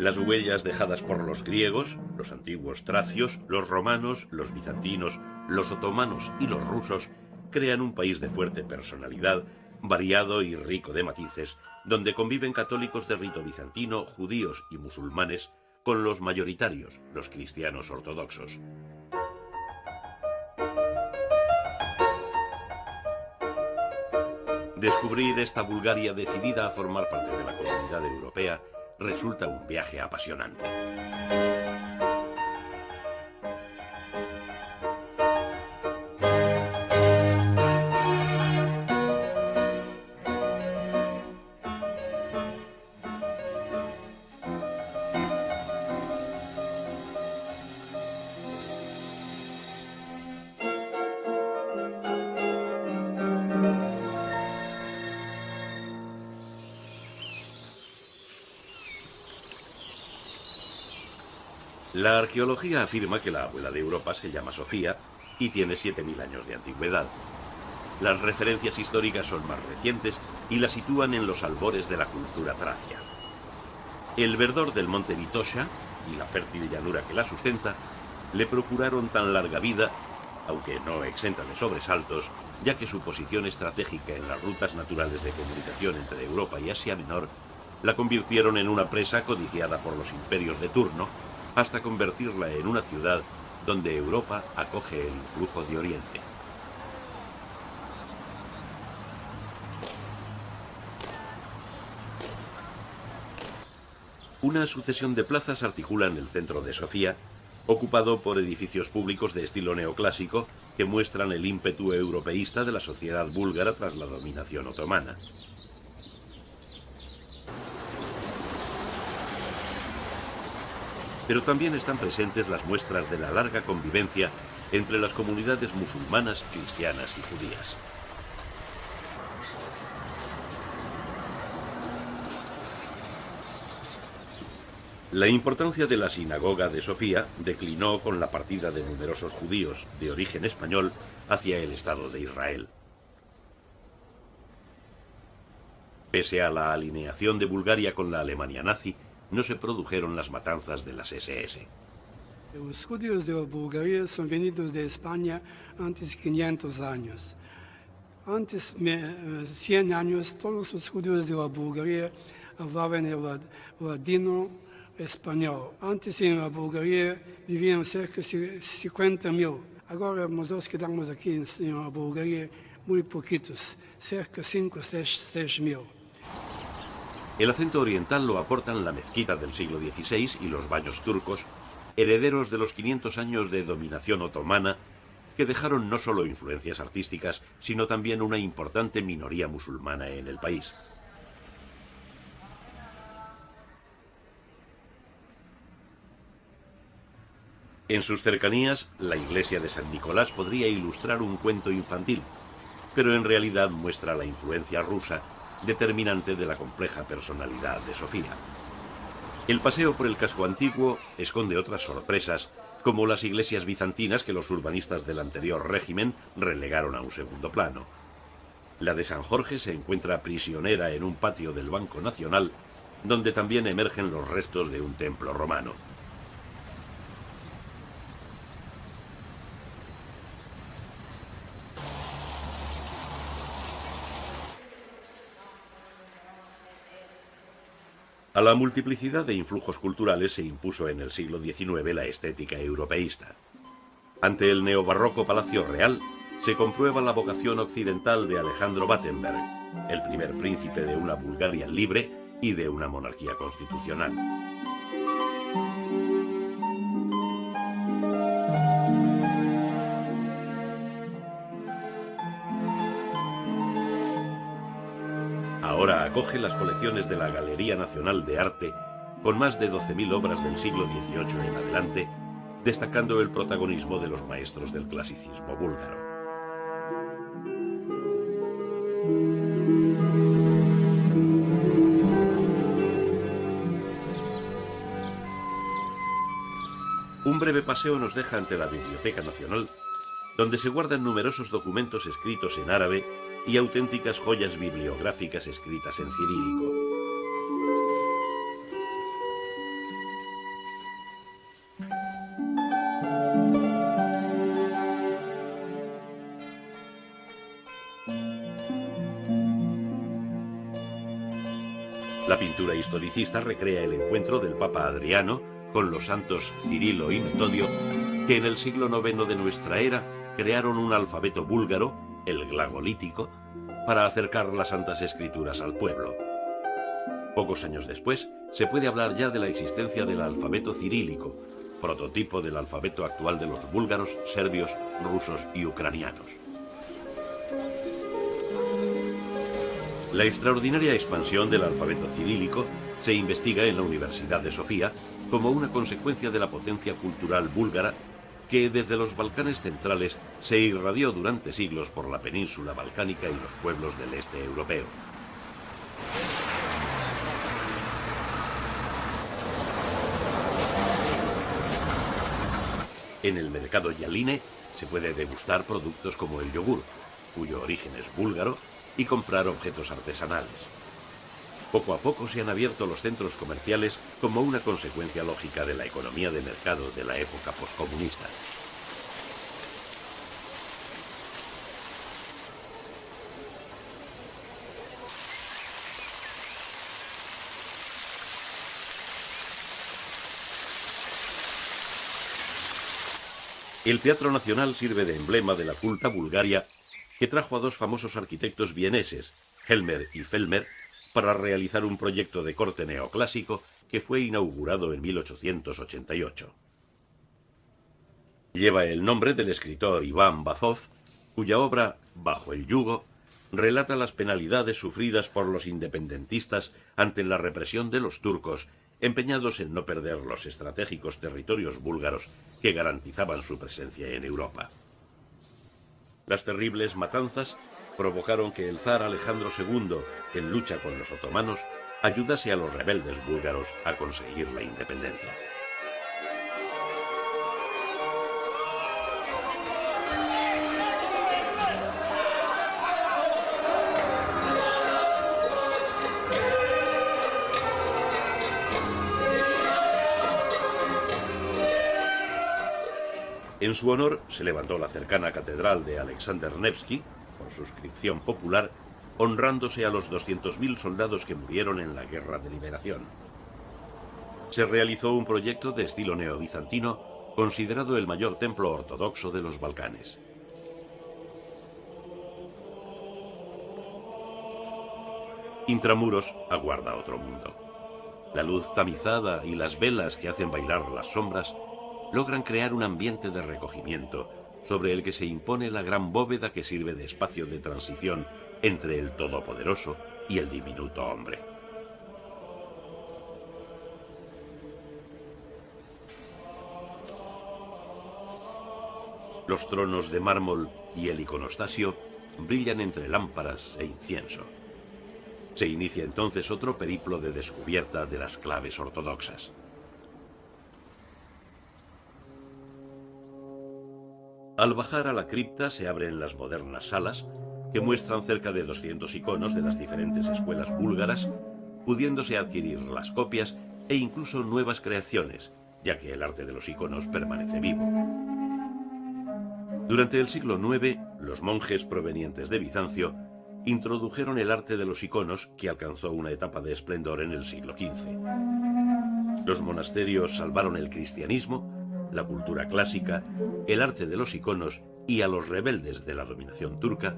Las huellas dejadas por los griegos, los antiguos tracios, los romanos, los bizantinos, los otomanos y los rusos crean un país de fuerte personalidad, variado y rico de matices, donde conviven católicos de rito bizantino, judíos y musulmanes, con los mayoritarios, los cristianos ortodoxos. Descubrir esta Bulgaria decidida a formar parte de la comunidad europea resulta un viaje apasionante. La arqueología afirma que la abuela de Europa se llama Sofía y tiene 7000 años de antigüedad. Las referencias históricas son más recientes y la sitúan en los albores de la cultura tracia. El verdor del monte Vitosha y la fértil llanura que la sustenta le procuraron tan larga vida, aunque no exenta de sobresaltos, ya que su posición estratégica en las rutas naturales de comunicación entre Europa y Asia Menor la convirtieron en una presa codiciada por los imperios de turno, hasta convertirla en una ciudad donde Europa acoge el influjo de Oriente. Una sucesión de plazas articulan el centro de Sofía, ocupado por edificios públicos de estilo neoclásico que muestran el ímpetu europeísta de la sociedad búlgara tras la dominación otomana. Pero también están presentes las muestras de la larga convivencia entre las comunidades musulmanas, cristianas y judías. La importancia de la sinagoga de Sofía declinó con la partida de numerosos judíos de origen español hacia el Estado de Israel. Pese a la alineación de Bulgaria con la Alemania nazi, no se produjeron las matanzas de las SS. Los judíos de Bulgaria son venidos de España antes de 500 años. Antes de 100 años, todos los judíos de Bulgaria hablaban el ladino español. Antes en la Bulgaria vivían cerca de 50.000. Ahora nosotros quedamos aquí en la Bulgaria muy poquitos, cerca de 5 o 6.000. El acento oriental lo aportan la mezquita del siglo XVI y los baños turcos, herederos de los 500 años de dominación otomana, que dejaron no solo influencias artísticas, sino también una importante minoría musulmana en el país. En sus cercanías, la iglesia de San Nicolás podría ilustrar un cuento infantil, pero en realidad muestra la influencia rusa determinante de la compleja personalidad de Sofía. El paseo por el casco antiguo esconde otras sorpresas, como las iglesias bizantinas que los urbanistas del anterior régimen relegaron a un segundo plano. La de San Jorge se encuentra prisionera en un patio del Banco Nacional, donde también emergen los restos de un templo romano. A la multiplicidad de influjos culturales se impuso en el siglo XIX la estética europeísta. Ante el neobarroco Palacio Real se comprueba la vocación occidental de Alejandro Battenberg, el primer príncipe de una Bulgaria libre y de una monarquía constitucional. Ahora acoge las colecciones de la Galería Nacional de Arte, con más de 12.000 obras del siglo XVIII en adelante, destacando el protagonismo de los maestros del clasicismo búlgaro. Un breve paseo nos deja ante la Biblioteca Nacional, donde se guardan numerosos documentos escritos en árabe y auténticas joyas bibliográficas escritas en cirílico. La pintura historicista recrea el encuentro del Papa Adriano con los santos Cirilo y Metodio, que en el siglo IX de nuestra era crearon un alfabeto búlgaro, el glagolítico, para acercar las Santas Escrituras al pueblo. Pocos años después, se puede hablar ya de la existencia del alfabeto cirílico, prototipo del alfabeto actual de los búlgaros, serbios, rusos y ucranianos. La extraordinaria expansión del alfabeto cirílico se investiga en la Universidad de Sofía como una consecuencia de la potencia cultural búlgara que desde los Balcanes centrales se irradió durante siglos por la península balcánica y los pueblos del este europeo. En el mercado Yaline se puede degustar productos como el yogur, cuyo origen es búlgaro, y comprar objetos artesanales. Poco a poco se han abierto los centros comerciales como una consecuencia lógica de la economía de mercado de la época poscomunista. El Teatro Nacional sirve de emblema de la culta Bulgaria, que trajo a dos famosos arquitectos vieneses, Helmer y Fellmer, para realizar un proyecto de corte neoclásico que fue inaugurado en 1888. Lleva el nombre del escritor Iván Bazov, cuya obra Bajo el yugo relata las penalidades sufridas por los independentistas ante la represión de los turcos, empeñados en no perder los estratégicos territorios búlgaros que garantizaban su presencia en Europa. Las terribles matanzas provocaron que el zar Alejandro II, en lucha con los otomanos, ayudase a los rebeldes búlgaros a conseguir la independencia. En su honor se levantó la cercana catedral de Alexander Nevsky, por suscripción popular, honrándose a los 200.000 soldados que murieron en la Guerra de Liberación. Se realizó un proyecto de estilo neobizantino, considerado el mayor templo ortodoxo de los Balcanes. Intramuros aguarda otro mundo. La luz tamizada y las velas que hacen bailar las sombras logran crear un ambiente de recogimiento sobre el que se impone la gran bóveda que sirve de espacio de transición entre el todopoderoso y el diminuto hombre. Los tronos de mármol y el iconostasio brillan entre lámparas e incienso. Se inicia entonces otro periplo de descubierta de las claves ortodoxas. Al bajar a la cripta se abren las modernas salas que muestran cerca de 200 iconos de las diferentes escuelas búlgaras, pudiéndose adquirir las copias e incluso nuevas creaciones, ya que el arte de los iconos permanece vivo. Durante el siglo IX, los monjes provenientes de Bizancio introdujeron el arte de los iconos, que alcanzó una etapa de esplendor en el siglo XV. Los monasterios salvaron el cristianismo, la cultura clásica, el arte de los iconos y a los rebeldes de la dominación turca,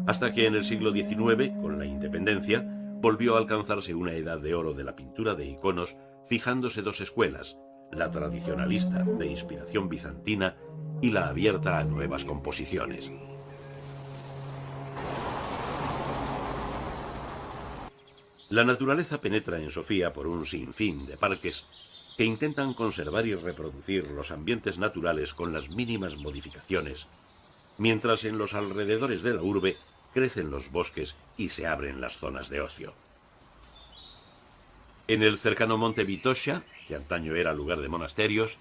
hasta que en el siglo XIX, con la independencia, volvió a alcanzarse una edad de oro de la pintura de iconos, fijándose dos escuelas, la tradicionalista de inspiración bizantina y la abierta a nuevas composiciones. La naturaleza penetra en Sofía por un sinfín de parques que intentan conservar y reproducir los ambientes naturales con las mínimas modificaciones, mientras en los alrededores de la urbe crecen los bosques y se abren las zonas de ocio. En el cercano monte Vitosha, que antaño era lugar de monasterios,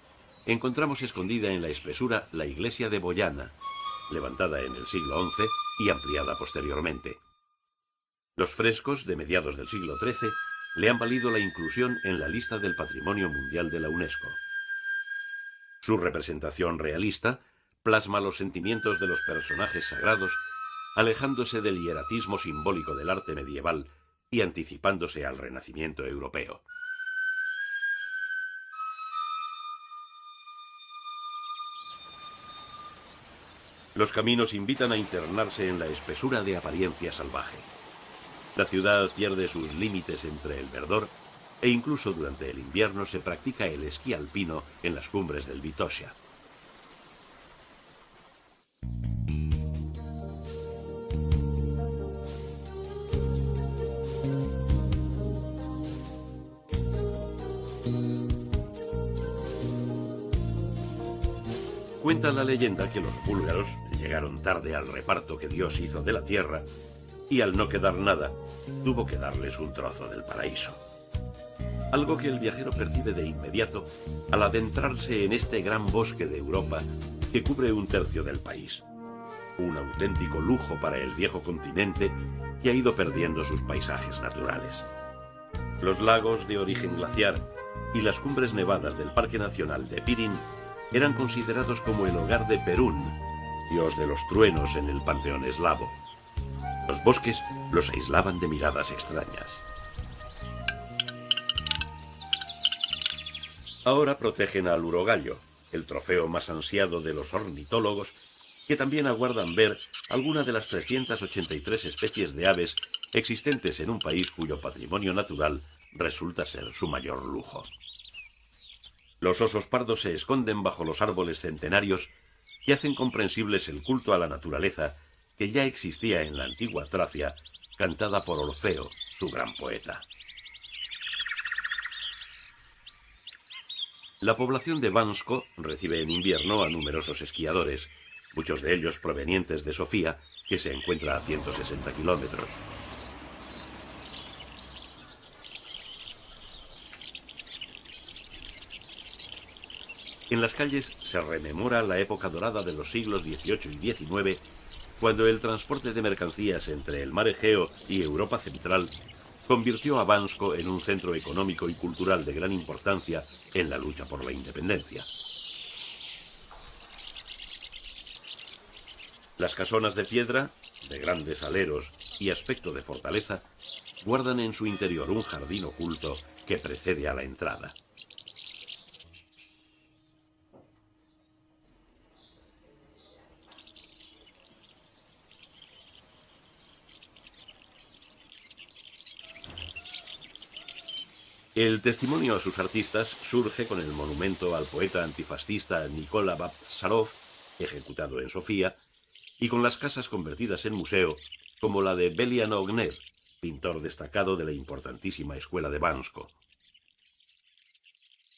encontramos escondida en la espesura la iglesia de Bojana, levantada en el siglo XI y ampliada posteriormente. Los frescos de mediados del siglo XIII le han valido la inclusión en la lista del Patrimonio Mundial de la UNESCO. Su representación realista plasma los sentimientos de los personajes sagrados, alejándose del hieratismo simbólico del arte medieval y anticipándose al renacimiento europeo. Los caminos invitan a internarse en la espesura de apariencia salvaje. La ciudad pierde sus límites entre el verdor e incluso durante el invierno se practica el esquí alpino en las cumbres del Vitosia. Cuenta la leyenda que los búlgaros llegaron tarde al reparto que Dios hizo de la tierra y al no quedar nada, tuvo que darles un trozo del paraíso. Algo que el viajero percibe de inmediato al adentrarse en este gran bosque de Europa que cubre un tercio del país. Un auténtico lujo para el viejo continente que ha ido perdiendo sus paisajes naturales. Los lagos de origen glaciar y las cumbres nevadas del Parque Nacional de Pirin eran considerados como el hogar de Perún, dios de los truenos en el panteón eslavo. Los bosques los aislaban de miradas extrañas. Ahora protegen al urogallo, el trofeo más ansiado de los ornitólogos, que también aguardan ver alguna de las 383 especies de aves existentes en un país cuyo patrimonio natural resulta ser su mayor lujo. Los osos pardos se esconden bajo los árboles centenarios y hacen comprensibles el culto a la naturaleza que ya existía en la antigua Tracia, cantada por Orfeo, su gran poeta. La población de Bansko recibe en invierno a numerosos esquiadores, muchos de ellos provenientes de Sofía, que se encuentra a 160 kilómetros. En las calles se rememora la época dorada de los siglos XVIII y XIX, cuando el transporte de mercancías entre el mar Egeo y Europa Central convirtió a Bansko en un centro económico y cultural de gran importancia en la lucha por la independencia. Las casonas de piedra, de grandes aleros y aspecto de fortaleza, guardan en su interior un jardín oculto que precede a la entrada. El testimonio a sus artistas surge con el monumento al poeta antifascista Nikola Vaptsarov, ejecutado en Sofía, y con las casas convertidas en museo, como la de Belian Ognev, pintor destacado de la importantísima escuela de Bansko.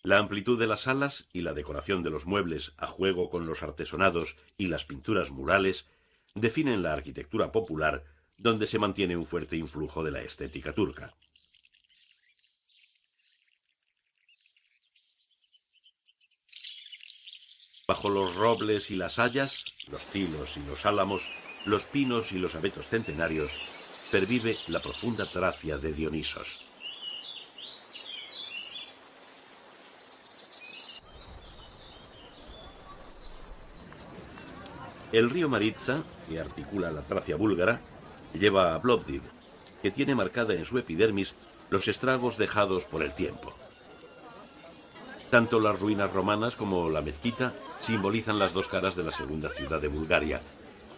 La amplitud de las salas y la decoración de los muebles a juego con los artesonados y las pinturas murales definen la arquitectura popular, donde se mantiene un fuerte influjo de la estética turca. Bajo los robles y las hayas, los tilos y los álamos, los pinos y los abetos centenarios, pervive la profunda Tracia de Dionisos. El río Maritsa, que articula la Tracia búlgara, lleva a Plovdiv, que tiene marcada en su epidermis los estragos dejados por el tiempo. Tanto las ruinas romanas como la mezquita simbolizan las dos caras de la segunda ciudad de Bulgaria,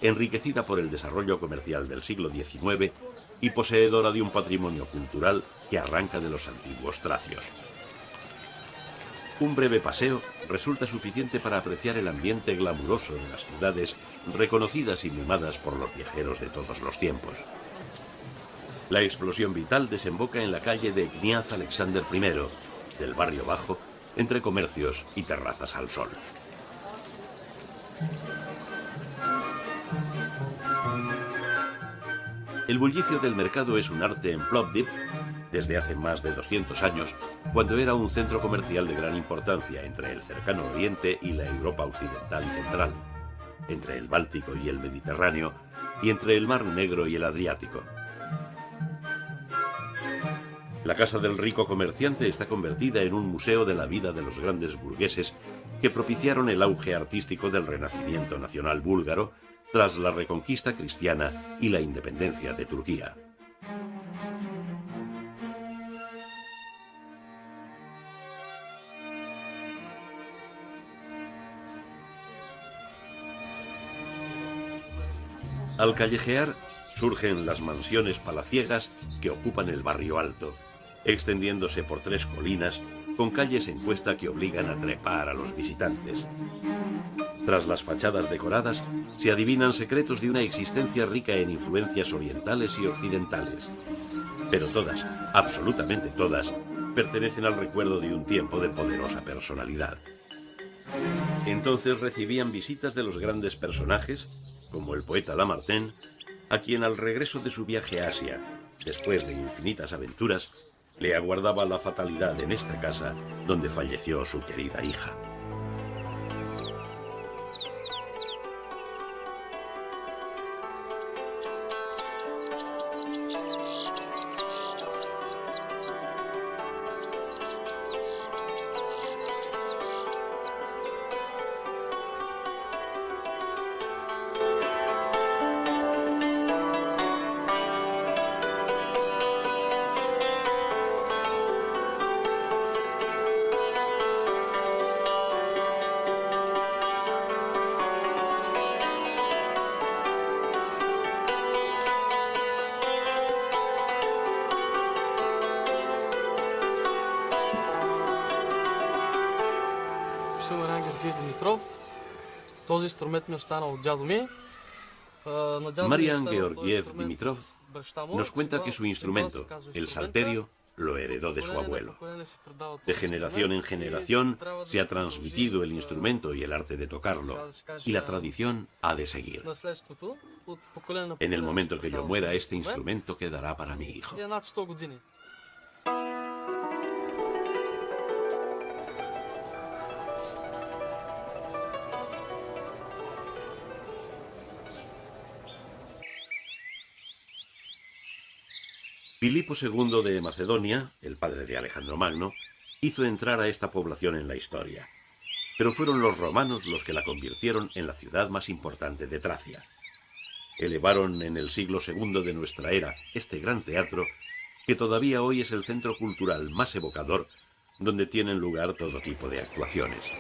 enriquecida por el desarrollo comercial del siglo XIX y poseedora de un patrimonio cultural que arranca de los antiguos tracios. Un breve paseo resulta suficiente para apreciar el ambiente glamuroso de las ciudades reconocidas y mimadas por los viajeros de todos los tiempos. La explosión vital desemboca en la calle de Kniaz Alexander I, del barrio bajo, entre comercios y terrazas al sol. El bullicio del mercado es un arte en Plovdiv desde hace más de 200 años, cuando era un centro comercial de gran importancia entre el cercano Oriente y la Europa occidental y central, entre el Báltico y el Mediterráneo, y entre el Mar Negro y el Adriático. La casa del rico comerciante está convertida en un museo de la vida de los grandes burgueses que propiciaron el auge artístico del renacimiento nacional búlgaro tras la reconquista cristiana y la independencia de Turquía. Al callejear surgen las mansiones palaciegas que ocupan el barrio alto, extendiéndose por 3 colinas con calles en cuesta que obligan a trepar a los visitantes. Tras las fachadas decoradas se adivinan secretos de una existencia rica en influencias orientales y occidentales. Pero todas, absolutamente todas, pertenecen al recuerdo de un tiempo de poderosa personalidad. Entonces recibían visitas de los grandes personajes, como el poeta Lamartine, a quien al regreso de su viaje a Asia, después de infinitas aventuras, le aguardaba la fatalidad en esta casa donde falleció su querida hija. Marian Georgiev Dimitrov nos cuenta que su instrumento, el salterio, lo heredó de su abuelo. De generación en generación se ha transmitido el instrumento y el arte de tocarlo, y la tradición ha de seguir. En el momento que yo muera, este instrumento quedará para mi hijo. Filipo II de Macedonia, el padre de Alejandro Magno, hizo entrar a esta población en la historia, pero fueron los romanos los que la convirtieron en la ciudad más importante de Tracia. Elevaron en el siglo II de nuestra era este gran teatro, que todavía hoy es el centro cultural más evocador, donde tienen lugar todo tipo de actuaciones.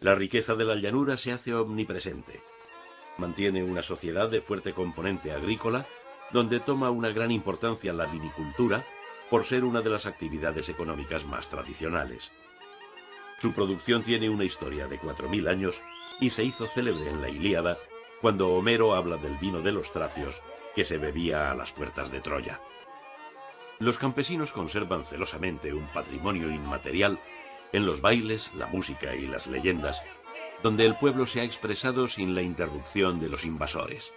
La riqueza de la llanura se hace omnipresente. Mantiene una sociedad de fuerte componente agrícola, donde toma una gran importancia la vinicultura, por ser una de las actividades económicas más tradicionales. Su producción tiene una historia de 4000 años y se hizo célebre en la Ilíada, cuando Homero habla del vino de los tracios que se bebía a las puertas de Troya. Los campesinos conservan celosamente un patrimonio inmaterial en los bailes, la música y las leyendas, donde el pueblo se ha expresado sin la interrupción de los invasores.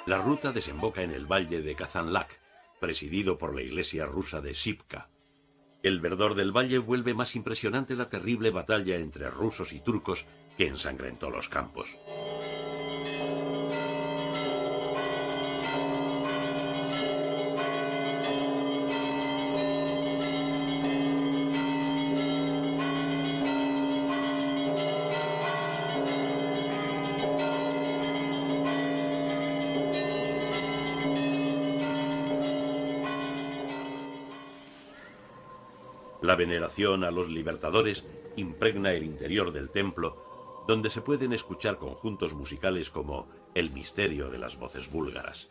La ruta desemboca en el valle de Kazanlak, presidido por la iglesia rusa de Shipka. El verdor del valle vuelve más impresionante la terrible batalla entre rusos y turcos que ensangrentó los campos. La veneración a los libertadores impregna el interior del templo, donde se pueden escuchar conjuntos musicales como El misterio de las voces búlgaras.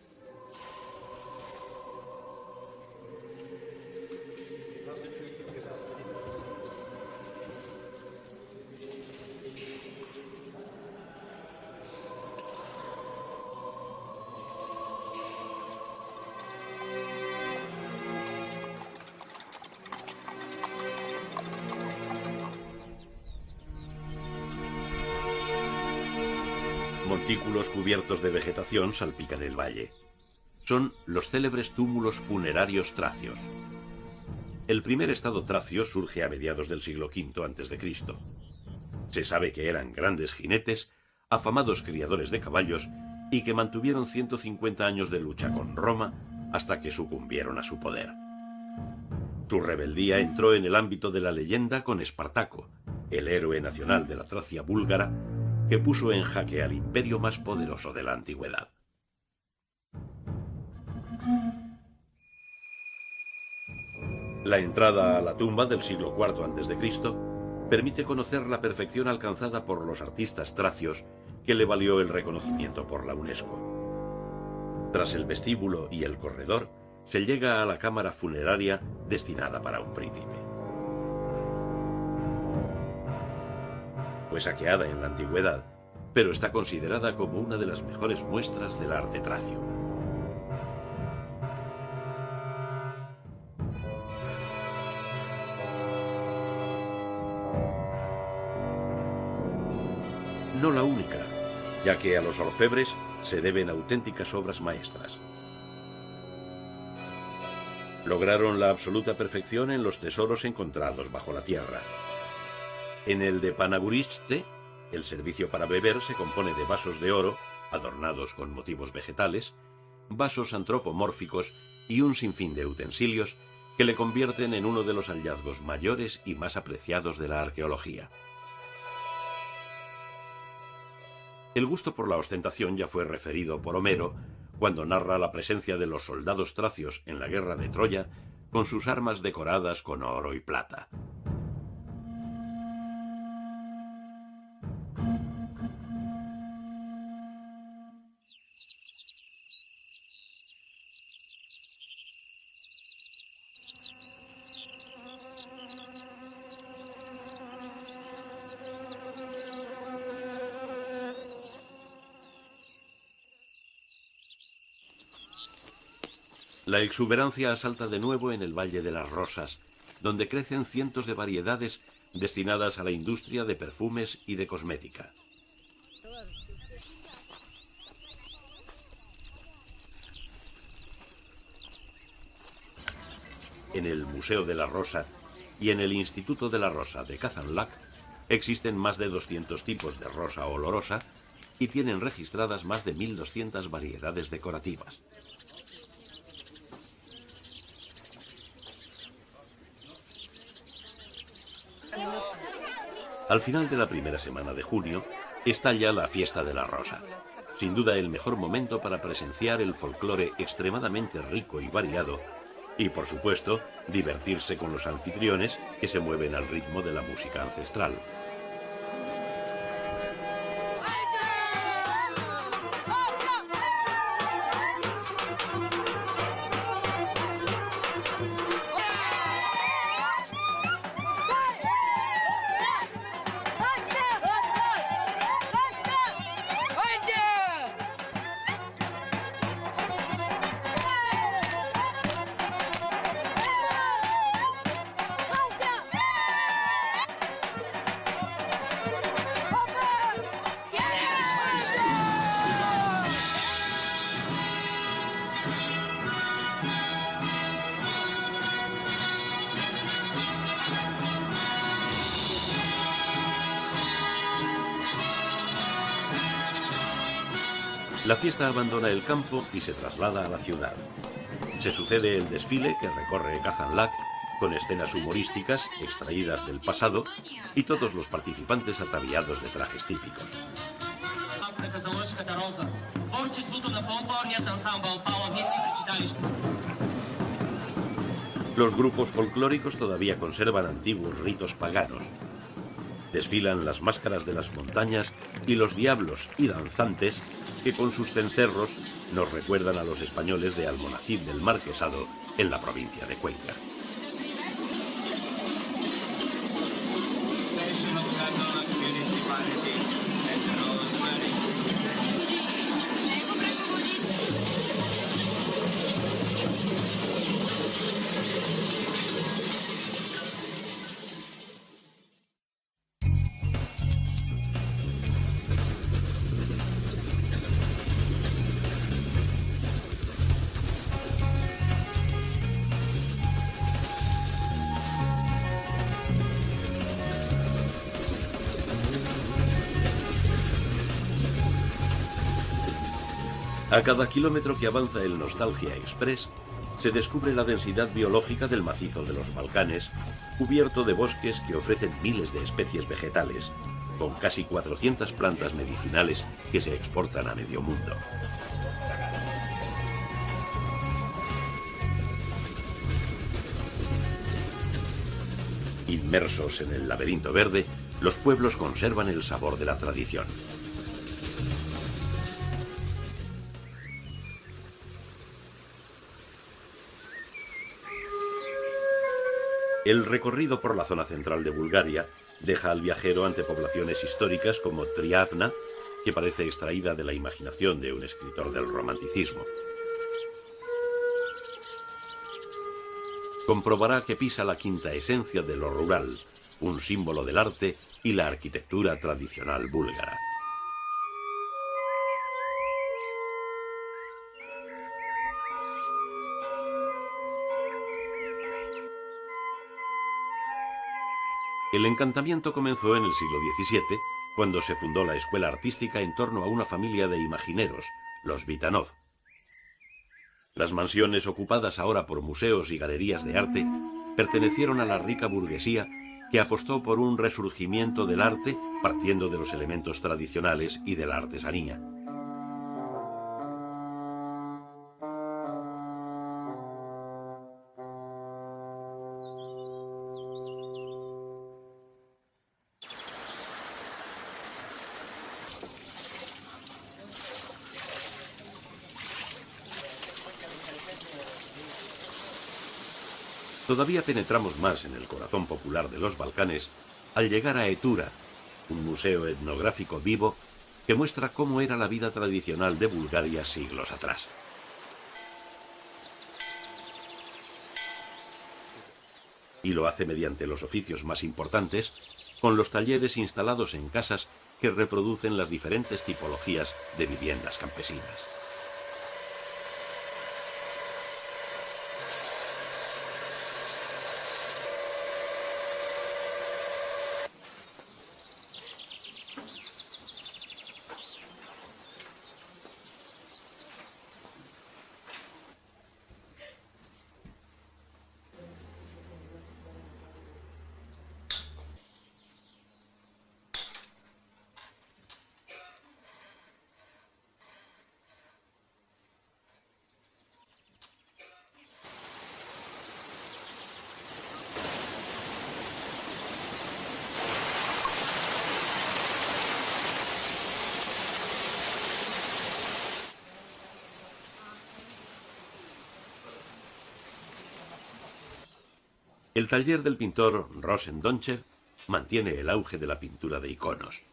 Montículos cubiertos de vegetación salpican el valle. Son los célebres túmulos funerarios tracios. El primer estado tracio surge a mediados del siglo V a.C. Se sabe que eran grandes jinetes, afamados criadores de caballos y que mantuvieron 150 años de lucha con Roma hasta que sucumbieron a su poder. Su rebeldía entró en el ámbito de la leyenda con Espartaco, el héroe nacional de la Tracia búlgara, que puso en jaque al imperio más poderoso de la antigüedad. La entrada a la tumba del siglo IV a.C. permite conocer la perfección alcanzada por los artistas tracios, que le valió el reconocimiento por la UNESCO. Tras el vestíbulo y el corredor, se llega a la cámara funeraria destinada para un príncipe. Fue saqueada en la antigüedad, pero está considerada como una de las mejores muestras del arte tracio. No la única, ya que a los orfebres se deben auténticas obras maestras. Lograron la absoluta perfección en los tesoros encontrados bajo la tierra. En el de Panaguriste, el servicio para beber se compone de vasos de oro, adornados con motivos vegetales, vasos antropomórficos y un sinfín de utensilios que le convierten en uno de los hallazgos mayores y más apreciados de la arqueología. El gusto por la ostentación ya fue referido por Homero cuando narra la presencia de los soldados tracios en la guerra de Troya con sus armas decoradas con oro y plata. La exuberancia asalta de nuevo en el Valle de las Rosas, donde crecen cientos de variedades destinadas a la industria de perfumes y de cosmética. En el Museo de la Rosa y en el Instituto de la Rosa de Kazanlak existen más de 200 tipos de rosa olorosa y tienen registradas más de 1.200 variedades decorativas. Al final de la primera semana de junio, estalla la Fiesta de la Rosa. Sin duda el mejor momento para presenciar el folclore extremadamente rico y variado y, por supuesto, divertirse con los anfitriones que se mueven al ritmo de la música ancestral. La fiesta abandona el campo y se traslada a la ciudad. Se sucede el desfile que recorre Kazanlak con escenas humorísticas extraídas del pasado y todos los participantes ataviados de trajes típicos. Los grupos folclóricos todavía conservan antiguos ritos paganos. Desfilan las máscaras de las montañas y los diablos y danzantes que con sus cencerros nos recuerdan a los españoles de Almonacid del Marquesado en la provincia de Cuenca. A cada kilómetro que avanza el Nostalgia Express, se descubre la densidad biológica del macizo de los Balcanes, cubierto de bosques que ofrecen miles de especies vegetales, con casi 400 plantas medicinales que se exportan a medio mundo. Inmersos en el laberinto verde, los pueblos conservan el sabor de la tradición. El recorrido por la zona central de Bulgaria deja al viajero ante poblaciones históricas como Triavna, que parece extraída de la imaginación de un escritor del romanticismo. Comprobará que pisa la quinta esencia de lo rural, un símbolo del arte y la arquitectura tradicional búlgara. El encantamiento comenzó en el siglo XVII, cuando se fundó la escuela artística en torno a una familia de imagineros, los Vitanov. Las mansiones ocupadas ahora por museos y galerías de arte pertenecieron a la rica burguesía que apostó por un resurgimiento del arte partiendo de los elementos tradicionales y de la artesanía. Todavía penetramos más en el corazón popular de los Balcanes al llegar a Etura, un museo etnográfico vivo que muestra cómo era la vida tradicional de Bulgaria siglos atrás. Y lo hace mediante los oficios más importantes, con los talleres instalados en casas que reproducen las diferentes tipologías de viviendas campesinas. El taller del pintor Rosen Donchev mantiene el auge de la pintura de iconos.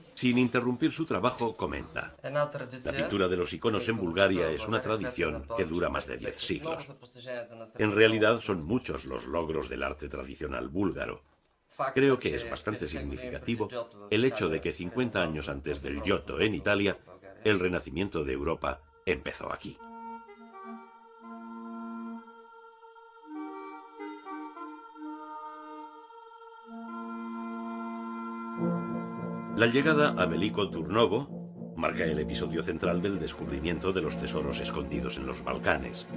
Sin interrumpir su trabajo, comenta: la pintura de los iconos en Bulgaria es una tradición que dura más de 10 siglos. En realidad son muchos los logros del arte tradicional búlgaro. Creo que es bastante significativo el hecho de que 50 años antes del Giotto en Italia, el Renacimiento de Europa empezó aquí. La llegada a Veliko Turnovo marca el episodio central del descubrimiento de los tesoros escondidos en los Balcanes.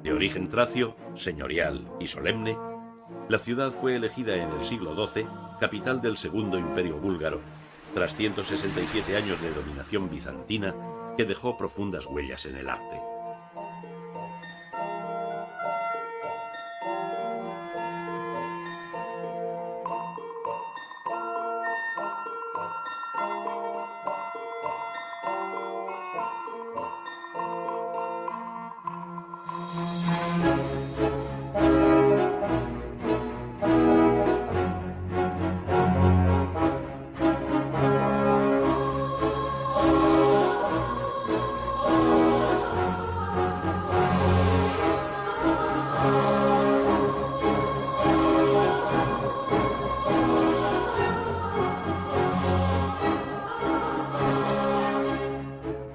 De origen tracio, señorial y solemne, la ciudad fue elegida en el siglo XII capital del Segundo Imperio Búlgaro, tras 167 años de dominación bizantina que dejó profundas huellas en el arte.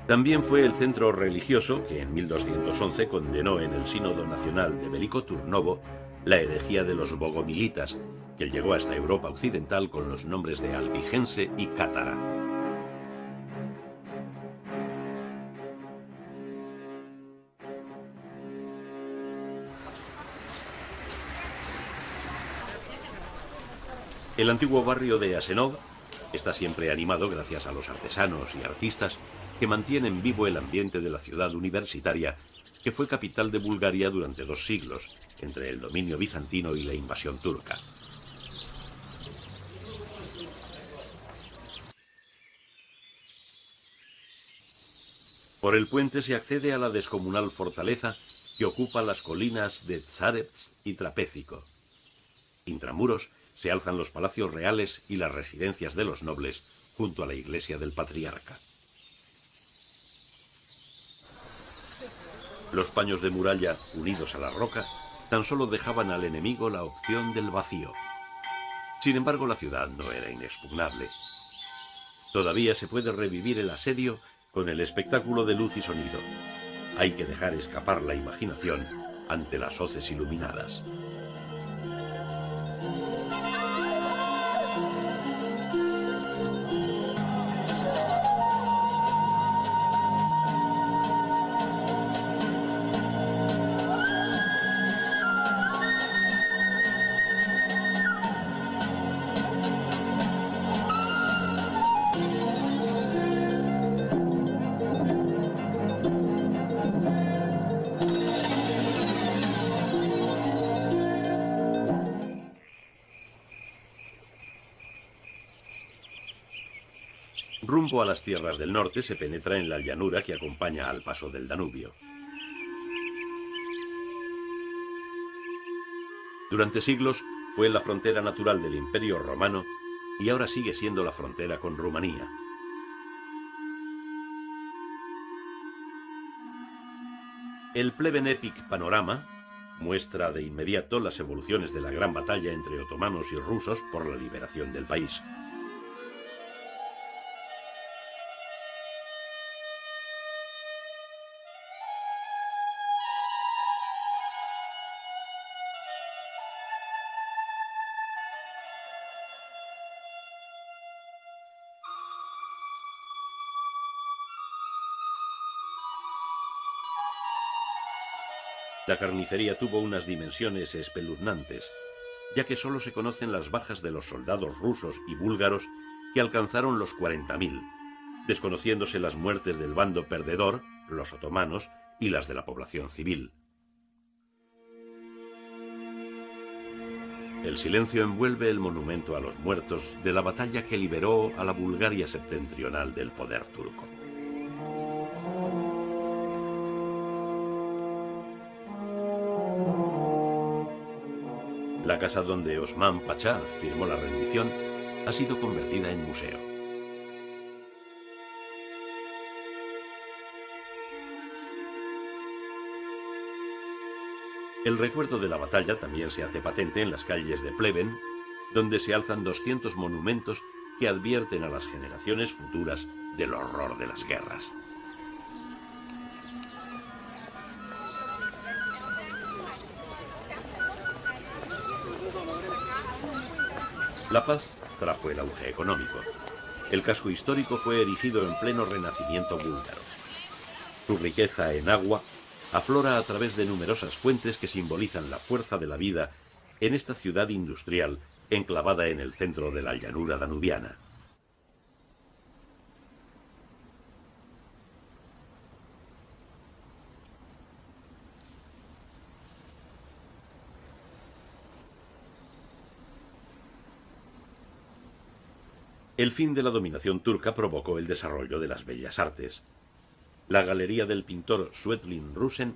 También fue el centro religioso que en 1211 condenó en el Sínodo Nacional de Veliko Turnovo la herejía de los bogomilitas, que llegó hasta Europa occidental con los nombres de albigense y cátara. El antiguo barrio de Asenov está siempre animado gracias a los artesanos y artistas que mantienen vivo el ambiente de la ciudad universitaria, que fue capital de Bulgaria durante 2 siglos, entre el dominio bizantino y la invasión turca. Por el puente se accede a la descomunal fortaleza que ocupa las colinas de Tsarevsk y Trapézico. Intramuros se alzan los palacios reales y las residencias de los nobles junto a la iglesia del patriarca. Los paños de muralla, unidos a la roca, tan solo dejaban al enemigo la opción del vacío. Sin embargo, la ciudad no era inexpugnable. Todavía se puede revivir el asedio con el espectáculo de luz y sonido. Hay que dejar escapar la imaginación ante las hoces iluminadas. Rumbo a las tierras del norte se penetra en la llanura que acompaña al paso del Danubio. Durante siglos fue la frontera natural del Imperio Romano y ahora sigue siendo la frontera con Rumanía. El Pleven Epic Panorama muestra de inmediato las evoluciones de la gran batalla entre otomanos y rusos por la liberación del país. La carnicería tuvo unas dimensiones espeluznantes, ya que solo se conocen las bajas de los soldados rusos y búlgaros que alcanzaron los 40.000, desconociéndose las muertes del bando perdedor, los otomanos, y las de la población civil. El silencio envuelve el monumento a los muertos de la batalla que liberó a la Bulgaria septentrional del poder turco. La casa donde Osman Pachá firmó la rendición ha sido convertida en museo. El recuerdo de la batalla también se hace patente en las calles de Pleven, donde se alzan 200 monumentos que advierten a las generaciones futuras del horror de las guerras. La paz trajo el auge económico. El casco histórico fue erigido en pleno renacimiento búlgaro. Su riqueza en agua aflora a través de numerosas fuentes que simbolizan la fuerza de la vida en esta ciudad industrial enclavada en el centro de la llanura danubiana. El fin de la dominación turca provocó el desarrollo de las bellas artes. La galería del pintor Swetlin Rusen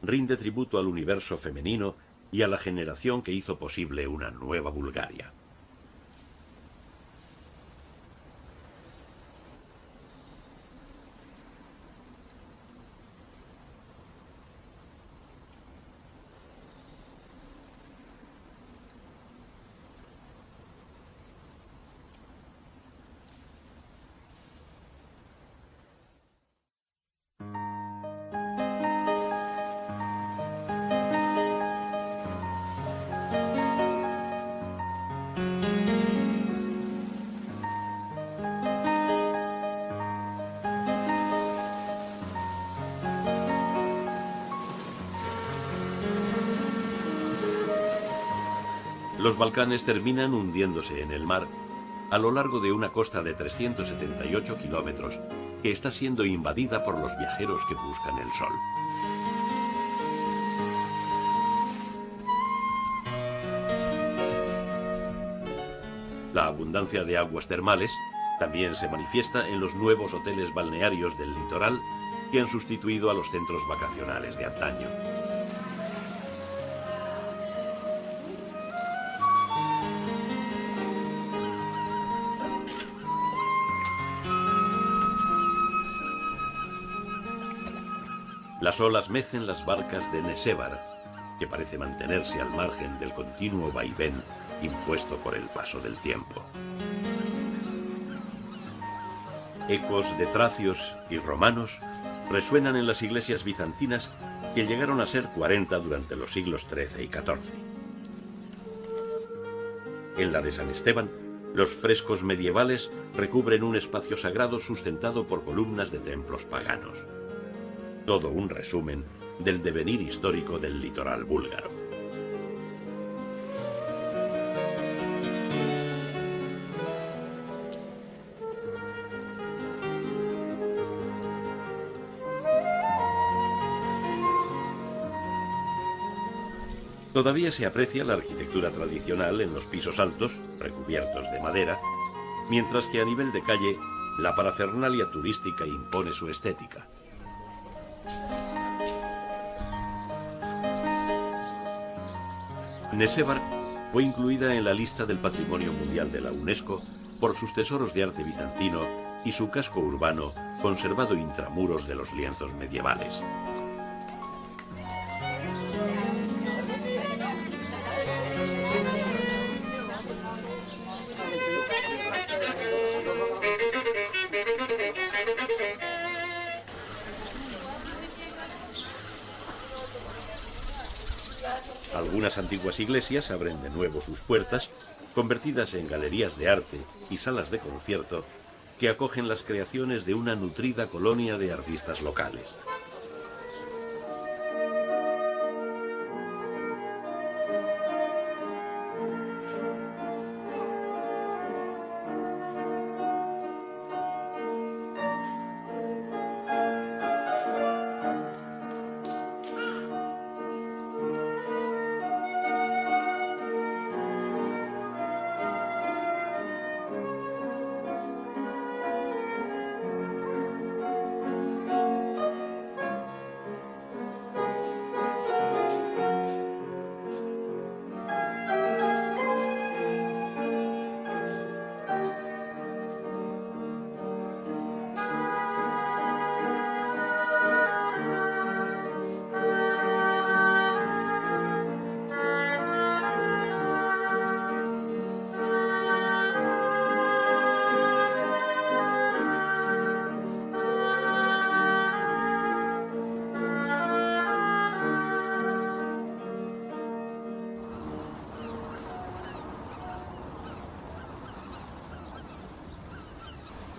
rinde tributo al universo femenino y a la generación que hizo posible una nueva Bulgaria. Los Balcanes terminan hundiéndose en el mar a lo largo de una costa de 378 kilómetros que está siendo invadida por los viajeros que buscan el sol. La abundancia de aguas termales también se manifiesta en los nuevos hoteles balnearios del litoral que han sustituido a los centros vacacionales de antaño. Las olas mecen las barcas de Nesevar, que parece mantenerse al margen del continuo vaivén impuesto por el paso del tiempo. Ecos de tracios y romanos resuenan en las iglesias bizantinas que llegaron a ser 40 durante los siglos XIII y XIV. En la de San Esteban, los frescos medievales recubren un espacio sagrado sustentado por columnas de templos paganos. Todo un resumen del devenir histórico del litoral búlgaro. Todavía se aprecia la arquitectura tradicional en los pisos altos, recubiertos de madera, mientras que a nivel de calle, la parafernalia turística impone su estética. Nesevar fue incluida en la lista del Patrimonio Mundial de la UNESCO por sus tesoros de arte bizantino y su casco urbano conservado intramuros de los lienzos medievales. Algunas antiguas iglesias abren de nuevo sus puertas, convertidas en galerías de arte y salas de concierto que acogen las creaciones de una nutrida colonia de artistas locales.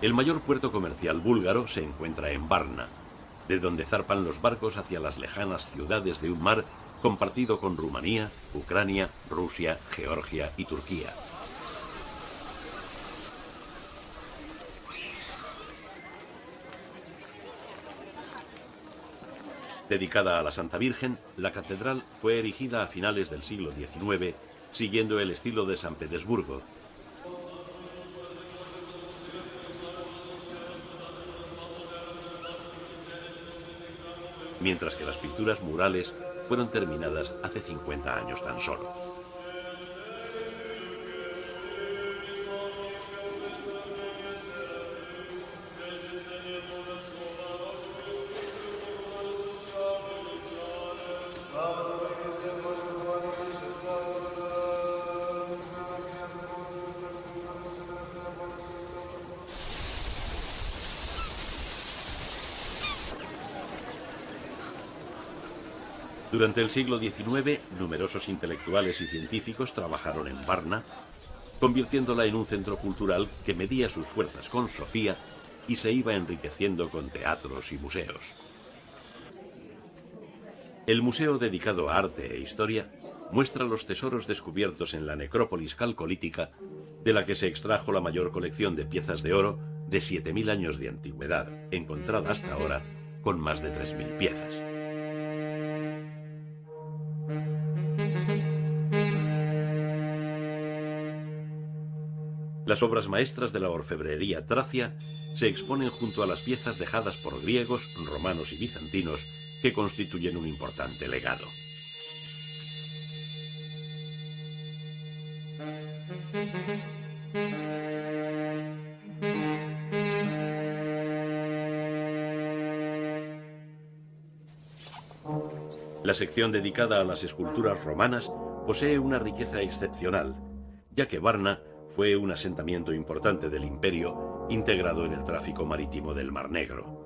El mayor puerto comercial búlgaro se encuentra en Varna, de donde zarpan los barcos hacia las lejanas ciudades de un mar compartido con Rumanía, Ucrania, Rusia, Georgia y Turquía. Dedicada a la Santa Virgen, la catedral fue erigida a finales del siglo XIX, siguiendo el estilo de San Petersburgo. Mientras que las pinturas murales fueron terminadas hace 50 años tan solo. Durante el siglo XIX, numerosos intelectuales y científicos trabajaron en Varna, convirtiéndola en un centro cultural que medía sus fuerzas con Sofía y se iba enriqueciendo con teatros y museos. El museo dedicado a arte e historia muestra los tesoros descubiertos en la necrópolis calcolítica, de la que se extrajo la mayor colección de piezas de oro de 7000 años de antigüedad, encontrada hasta ahora con más de 3000 piezas. Las obras maestras de la orfebrería tracia se exponen junto a las piezas dejadas por griegos, romanos y bizantinos que constituyen un importante legado. La sección dedicada a las esculturas romanas posee una riqueza excepcional, ya que Varna fue un asentamiento importante del imperio integrado en el tráfico marítimo del Mar Negro.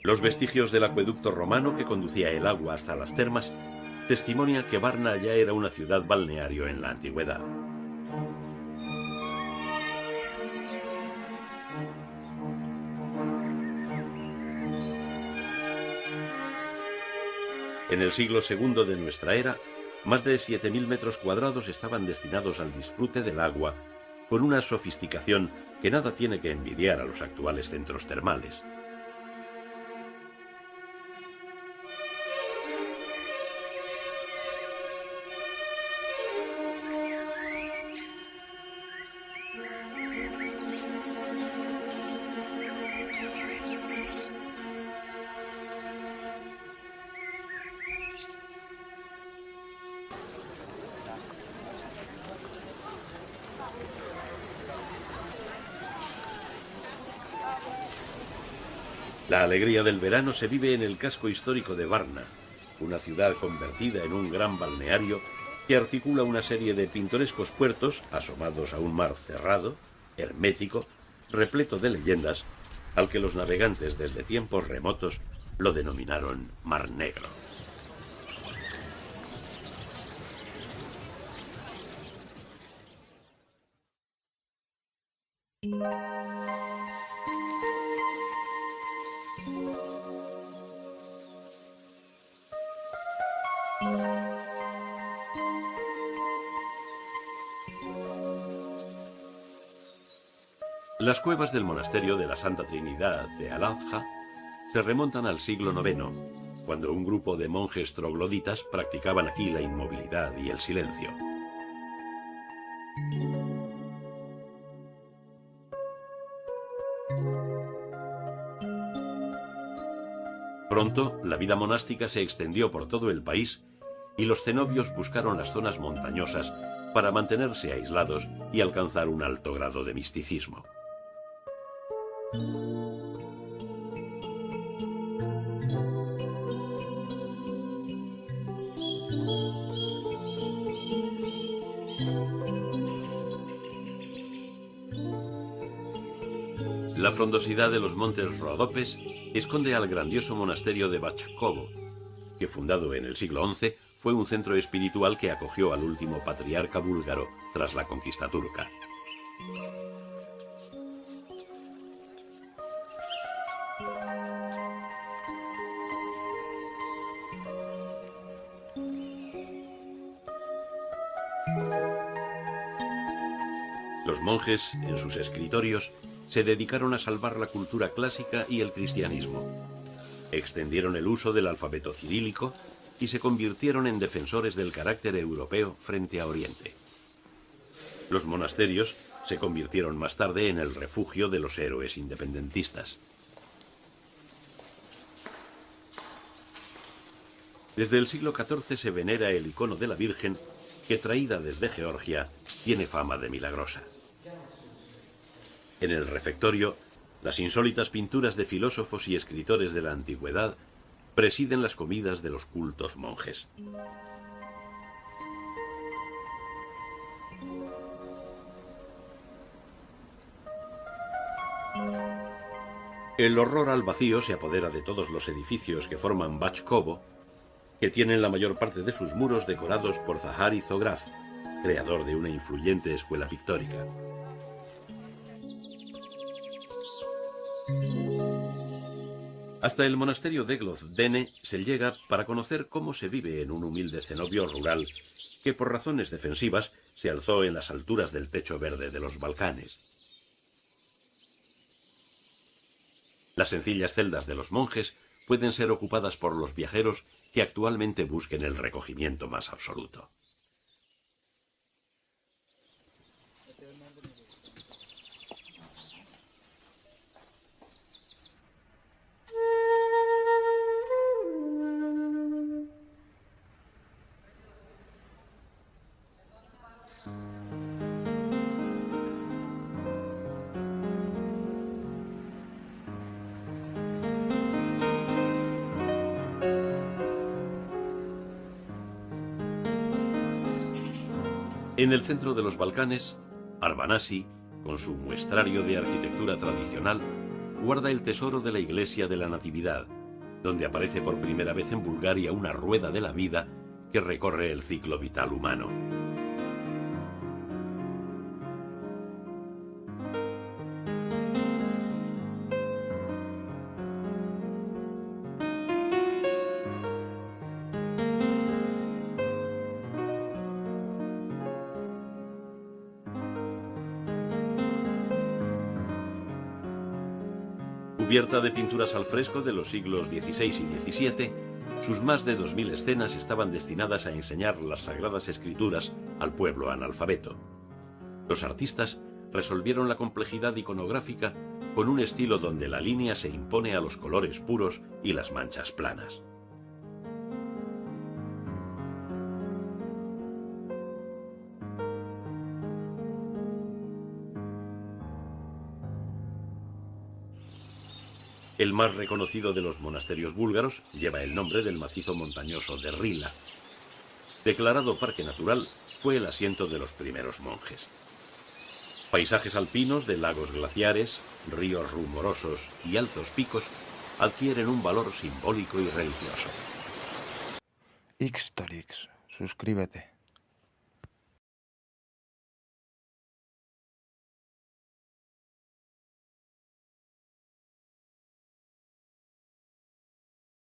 Los vestigios del acueducto romano que conducía el agua hasta las termas testimonian que Varna ya era una ciudad balneario en la antigüedad. En el siglo II de nuestra era, más de 7000 metros cuadrados estaban destinados al disfrute del agua, con una sofisticación que nada tiene que envidiar a los actuales centros termales. La alegría del verano se vive en el casco histórico de Varna, una ciudad convertida en un gran balneario que articula una serie de pintorescos puertos asomados a un mar cerrado, hermético, repleto de leyendas, al que los navegantes desde tiempos remotos lo denominaron Mar Negro. Las cuevas del monasterio de la Santa Trinidad de Al-Adja se remontan al siglo IX, cuando un grupo de monjes trogloditas practicaban aquí la inmovilidad y el silencio. Pronto, la vida monástica se extendió por todo el país y los cenobios buscaron las zonas montañosas para mantenerse aislados y alcanzar un alto grado de misticismo. La frondosidad de los montes Rodopes esconde al grandioso monasterio de Bachkovo, que fundado en el siglo XI fue un centro espiritual que acogió al último patriarca búlgaro tras la conquista turca. Los monjes, en sus escritorios, se dedicaron a salvar la cultura clásica y el cristianismo. Extendieron el uso del alfabeto cirílico y se convirtieron en defensores del carácter europeo frente a Oriente. Los monasterios se convirtieron más tarde en el refugio de los héroes independentistas. Desde el siglo XIV se venera el icono de la Virgen, que traída desde Georgia tiene fama de milagrosa. En el refectorio, las insólitas pinturas de filósofos y escritores de la antigüedad presiden las comidas de los cultos monjes. El horror al vacío se apodera de todos los edificios que forman Bachkovo, que tienen la mayor parte de sus muros decorados por Zahari Zograf, creador de una influyente escuela pictórica. Hasta el monasterio de Glozdene se llega para conocer cómo se vive en un humilde cenobio rural que por razones defensivas se alzó en las alturas del techo verde de los Balcanes. Las sencillas celdas de los monjes pueden ser ocupadas por los viajeros que actualmente busquen el recogimiento más absoluto. En el centro de los Balcanes, Arvanasi, con su muestrario de arquitectura tradicional, guarda el tesoro de la iglesia de la Natividad, donde aparece por primera vez en Bulgaria una rueda de la vida que recorre el ciclo vital humano. Cubierta de pinturas al fresco de los siglos XVI y XVII, sus más de 2000 escenas estaban destinadas a enseñar las sagradas escrituras al pueblo analfabeto. Los artistas resolvieron la complejidad iconográfica con un estilo donde la línea se impone a los colores puros y las manchas planas. El más reconocido de los monasterios búlgaros lleva el nombre del macizo montañoso de Rila. Declarado parque natural, fue el asiento de los primeros monjes. Paisajes alpinos de lagos glaciares, ríos rumorosos y altos picos adquieren un valor simbólico y religioso. Xtorix, suscríbete.